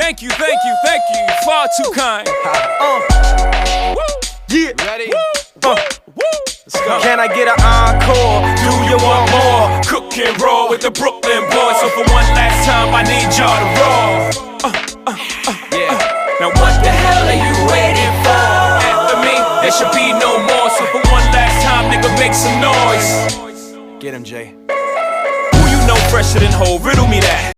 Thank you, thank you, thank you. Far too kind. Yeah. Ready? Let's go. Can I get an encore? Do you want more? Cook and roll with the Brooklyn boys. So for one last time, I need y'all to roll. Yeah. Now what the hell are you waiting for? After me, there should be no more. So for one last time, nigga, make some noise. Get him, Jay. Who you know fresher than Ho? Riddle me that.